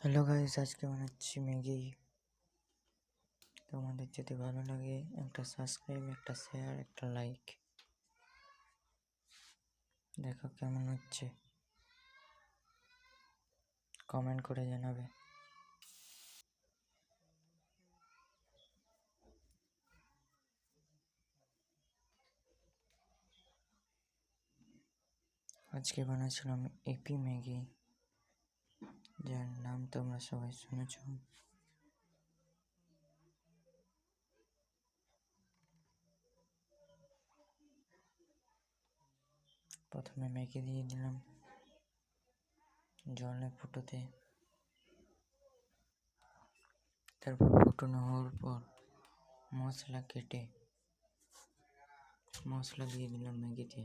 Hello guys, আজকে বানাচ্ছি Maggi. তোমাদের যদি ভালো লাগে একটা সাবস্ক্রাইব, একটা শেয়ার, একটা লাইক। দেখো কেমন হচ্ছে, কমেন্ট করে জানাবে। আজকে বানাচ্ছিলাম এপি ম্যাগি, যার নাম তোমরা সবাই শুনেছ। প্রথমে ম্যাগি দিয়ে দিলাম জলে ফুটোতে, তারপর ফুটানো হওয়ার পর মশলা কেটে মশলা দিয়ে দিলাম ম্যাগিতে।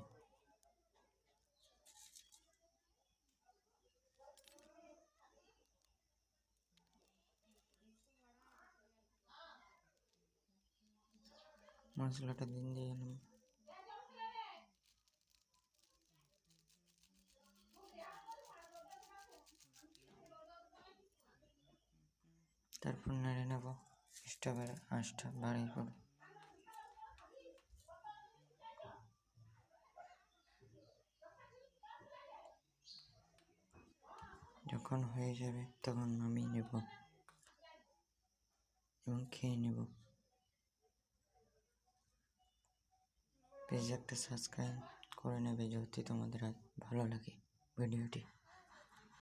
মশলাটা দিয়ে দিলাম, তারপর নেড়ে নেব। স্টোভের আঁচটা বাড়িয়ে করে যখন হয়ে যাবে তখন নামিয়ে নেব এবং খেয়ে নেব। প্লিজ একটা সাবস্ক্রাইব করে নেবে যদি তোমাদের ভালো লাগে ভিডিওটি।